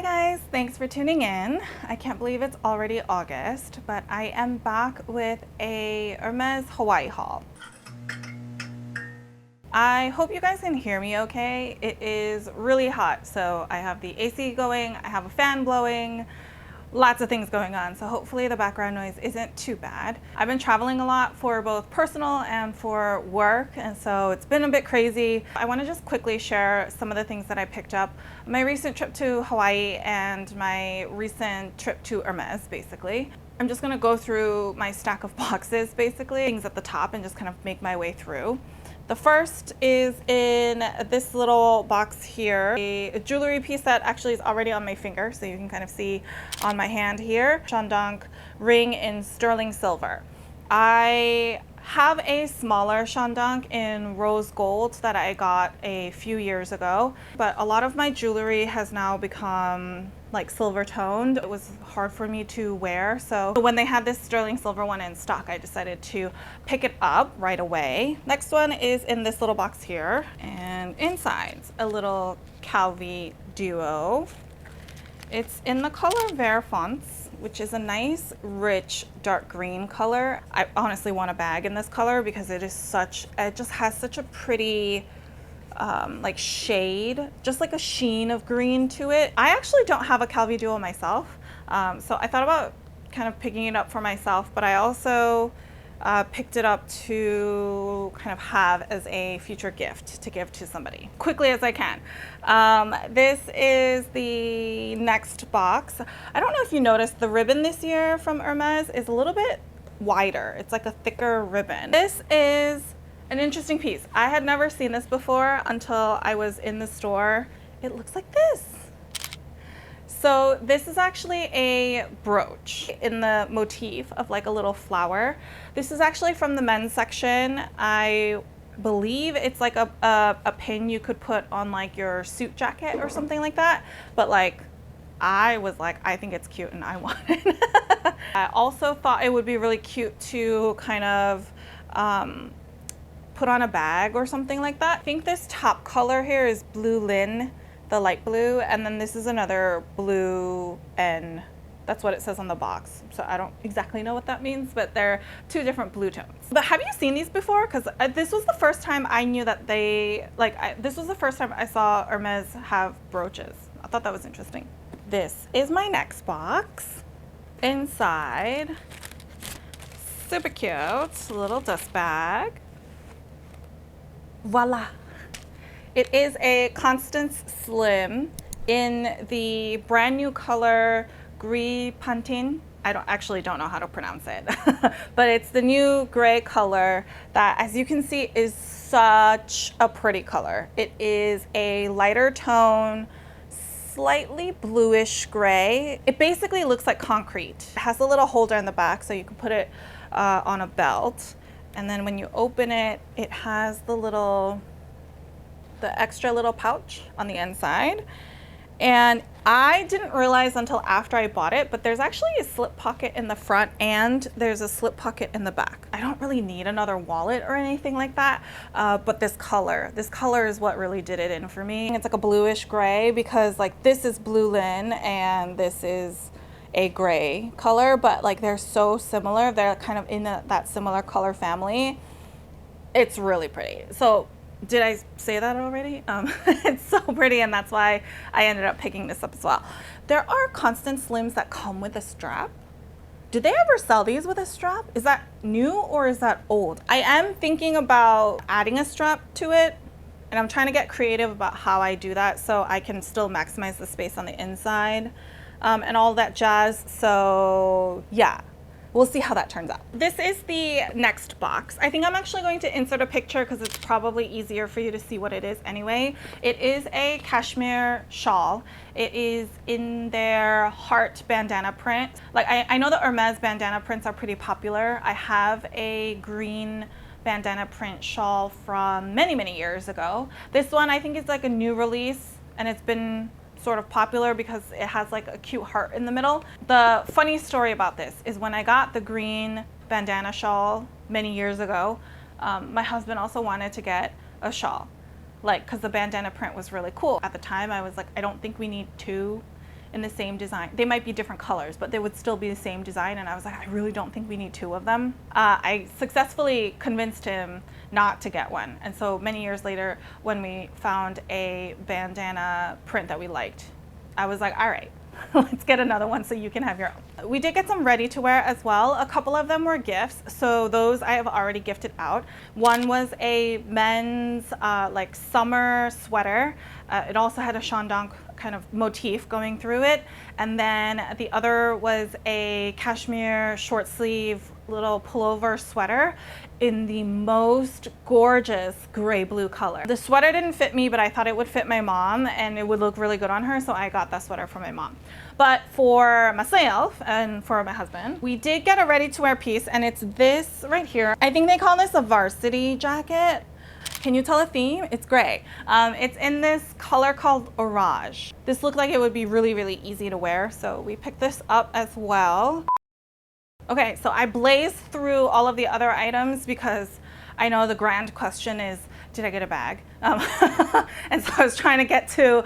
guys, thanks for tuning in. I can't believe it's already August, but I am back with a Hermes Hawaii haul. I hope you guys can hear me okay. It is really hot, so I have the AC going, I have a fan blowing, lots of things going on, so hopefully the background noise isn't too bad. I've been traveling a lot for both personal and for work, and so it's been a bit crazy. I want to just quickly share some of the things that I picked up. My recent trip to Hawaii and my recent trip to Hermes, basically. I'm just going to go through my stack of boxes, basically, things at the top, and just kind of make my way through. The first is in this little box here, a jewelry piece that actually is already on my finger, so you can kind of see on my hand here. Chandonk ring in sterling silver. I have a smaller Chandonk in rose gold that I got a few years ago, but a lot of my jewelry has now become like silver toned. It was hard for me to wear, so when they had this sterling silver one in stock, I decided to pick it up right away. Next one is in this little box here, and inside's a little Calvi duo. It's in the color Vert Fonce, which is a nice rich dark green color. I honestly want a bag in this color because it just has such a pretty like shade, just like a sheen of green to it. I actually don't have a Calvi duo myself, so I thought about kind of picking it up for myself, but I also picked it up to kind of have as a future gift to give to somebody quickly as I can. This is the next box. I don't know if you noticed, the ribbon this year from Hermes is a little bit wider. It's like a thicker ribbon. This is an interesting piece. I had never seen this before until I was in the store. It looks like this. So this is actually a brooch in the motif of like a little flower. This is actually from the men's section. I believe it's like a pin you could put on like your suit jacket or something like that. But like, I was like, I think it's cute and I want it. I also thought it would be really cute to kind of put on a bag or something like that. I think this top color here is blue lin, the light blue, and then this is another blue, and that's what it says on the box. So I don't exactly know what that means, but they're two different blue tones. But have you seen these before? Because this was the first time I knew that they, this was the first time I saw Hermes have brooches. I thought that was interesting. This is my next box. Inside, super cute, little dust bag. Voila. It is a Constance Slim in the brand new color Gris Pantin. I don't know how to pronounce it, but it's the new gray color that, as you can see, is such a pretty color. It is a lighter tone, slightly bluish gray. It basically looks like concrete. It has a little holder in the back so you can put it on a belt. And then when you open it, it has the extra little pouch on the inside. And I didn't realize until after I bought it, but there's actually a slip pocket in the front and there's a slip pocket in the back. I don't really need another wallet or anything like that, but this color is what really did it in for me. It's like a bluish gray because like this is blue lin and this is a gray color, but like they're so similar. They're kind of in that similar color family. It's really pretty. So did I say that already? It's so pretty, and that's why I ended up picking this up as well. There are Constance Slims that come with a strap. Do they ever sell these with a strap? Is that new or is that old? I am thinking about adding a strap to it, and I'm trying to get creative about how I do that so I can still maximize the space on the inside. And all that jazz. So yeah, we'll see how that turns out. This is the next box. I think I'm actually going to insert a picture because it's probably easier for you to see what it is anyway. It is a cashmere shawl. It is in their heart bandana print. Like I know the Hermes bandana prints are pretty popular. I have a green bandana print shawl from many years ago. This one I think is like a new release, and it's been sort of popular because it has like a cute heart in the middle. The funny story about this is when I got the green bandana shawl many years ago, my husband also wanted to get a shawl, like, because the bandana print was really cool. At the time I was like, I don't think we need two in the same design. They might be different colors, but they would still be the same design. And I was like, I really don't think we need two of them. I successfully convinced him not to get one. And so many years later, when we found a bandana print that we liked, I was like, all right, let's get another one so you can have your own. We did get some ready to wear as well. A couple of them were gifts, so those I have already gifted out. One was a men's like summer sweater. It also had a Chandon kind of motif going through it. And then the other was a cashmere short sleeve little pullover sweater in the most gorgeous gray blue color. The sweater didn't fit me, but I thought it would fit my mom and it would look really good on her, so I got that sweater for my mom. But for myself and for my husband, we did get a ready-to-wear piece, and it's this right here. I think they call this a Varsity jacket. Can you tell a theme? It's gray. It's in this color called Orage. This looked like it would be really, really easy to wear, so we picked this up as well. Okay, so I blazed through all of the other items because I know the grand question is, did I get a bag? And so I was trying to get to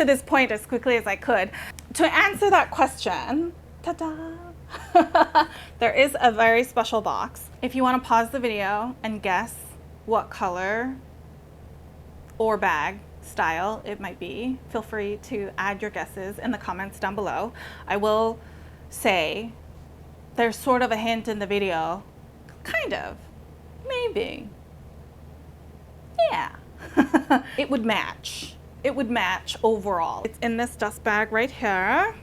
this point as quickly as I could. To answer that question, ta-da! There is a very special box. If you want to pause the video and guess what color or bag style it might be, feel free to add your guesses in the comments down below. I will say there's sort of a hint in the video, kind of, maybe, yeah. It would match. It would match overall. It's in this dust bag right here.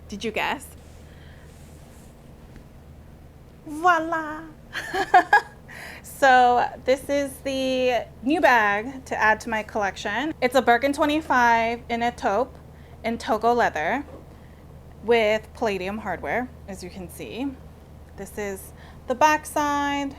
Did you guess? Voila! So this is the new bag to add to my collection. It's a Birkin 25 in a taupe in Togo leather with Palladium hardware, as you can see. This is the back side.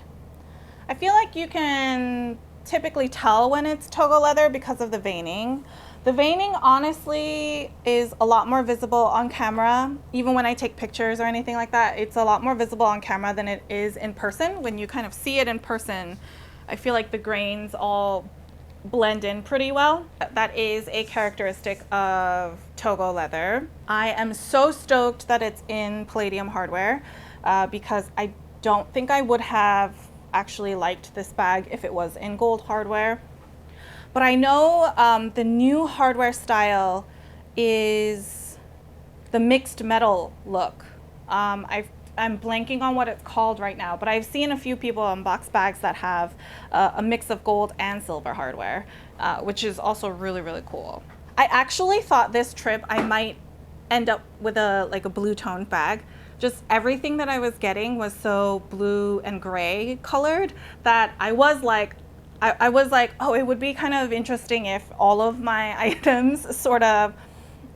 I feel like you can typically tell when it's Togo leather because of the veining. The veining honestly is a lot more visible on camera. Even when I take pictures or anything like that, it's a lot more visible on camera than it is in person. When you kind of see it in person, I feel like the grains all blend in pretty well. That is a characteristic of Togo leather. I am so stoked that it's in Palladium hardware because I don't think I would have actually liked this bag if it was in gold hardware. But I know the new hardware style is the mixed metal look. I'm blanking on what it's called right now, but I've seen a few people unbox bags that have a mix of gold and silver hardware, which is also really, really cool. I actually thought this trip I might end up with a blue toned bag. Just everything that I was getting was so blue and gray colored that I was like, oh, it would be kind of interesting if all of my items sort of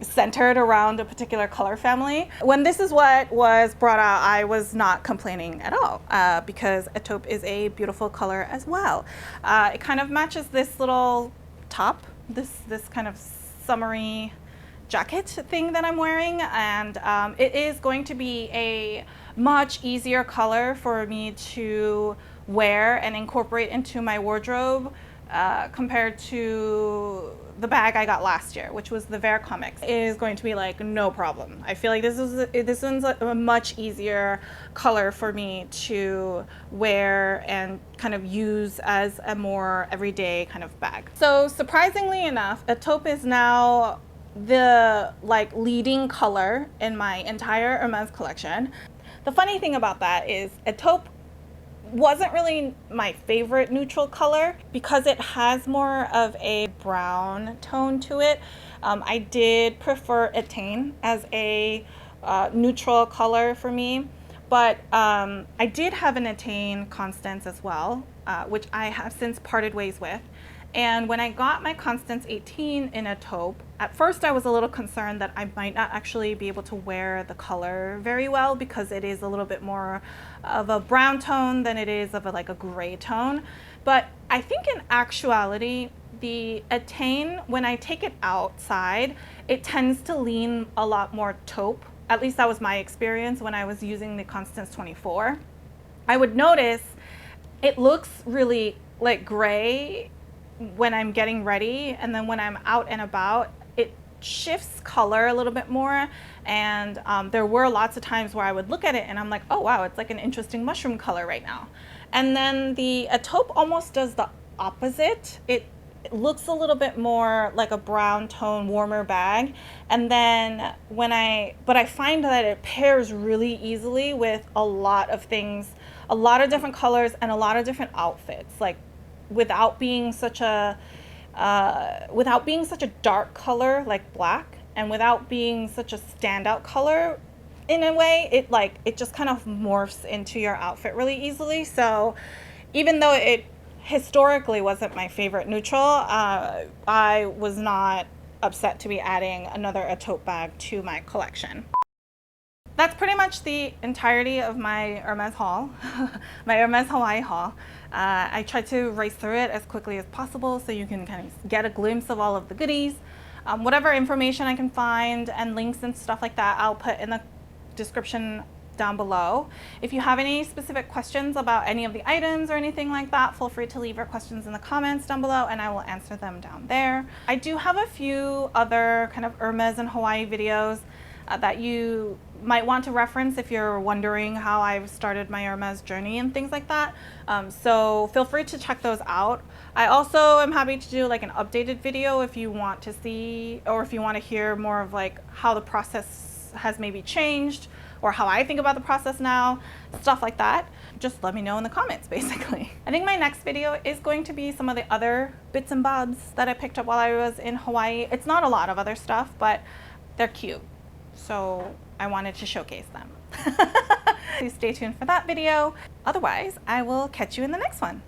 centered around a particular color family. When this is what was brought out, I was not complaining at all because a taupe is a beautiful color as well. It kind of matches this little top, this kind of summery jacket thing that I'm wearing, and it is going to be a much easier color for me to wear and incorporate into my wardrobe compared to the bag I got last year, which was the Vert comics. It is going to be like no problem. I feel like this one's a much easier color for me to wear and kind of use as a more everyday kind of bag. So surprisingly enough, a taupe is now the leading color in my entire Hermes collection. The funny thing about that is a taupe wasn't really my favorite neutral color because it has more of a brown tone to it. I did prefer Enchainee as a neutral color for me, but I did have an Enchainee Constance as well, which I have since parted ways with. And when I got my Constance 18 in a taupe, at first I was a little concerned that I might not actually be able to wear the color very well because it is a little bit more of a brown tone than it is of a gray tone. But I think in actuality, the Enchainee, when I take it outside, it tends to lean a lot more taupe. At least that was my experience when I was using the Constance 24. I would notice it looks really like gray when I'm getting ready, and then when I'm out and about, shifts color a little bit more, and there were lots of times where I would look at it and I'm like, oh wow, it's like an interesting mushroom color right now. And then the Etoupe almost does the opposite. It looks a little bit more like a brown tone, warmer bag. And then but I find that it pairs really easily with a lot of things, a lot of different colors and a lot of different outfits, like without being such a dark color like black, and without being such a standout color. In a way, it just kind of morphs into your outfit really easily. So even though it historically wasn't my favorite neutral, I was not upset to be adding another Etoupe bag to my collection. That's pretty much the entirety of my Hermes haul, my Hermes Hawaii haul. I tried to race through it as quickly as possible so you can kind of get a glimpse of all of the goodies. Whatever information I can find and links and stuff like that, I'll put in the description down below. If you have any specific questions about any of the items or anything like that, feel free to leave your questions in the comments down below and I will answer them down there. I do have a few other kind of Hermes and Hawaii videos that you might want to reference if you're wondering how I've started my Hermes journey and things like that. So feel free to check those out. I also am happy to do like an updated video if you want to see, or if you want to hear more of like how the process has maybe changed, or how I think about the process now, stuff like that. Just let me know in the comments, basically. I think my next video is going to be some of the other bits and bobs that I picked up while I was in Hawaii. It's not a lot of other stuff, but they're cute, so I wanted to showcase them. Please stay tuned for that video. Otherwise, I will catch you in the next one.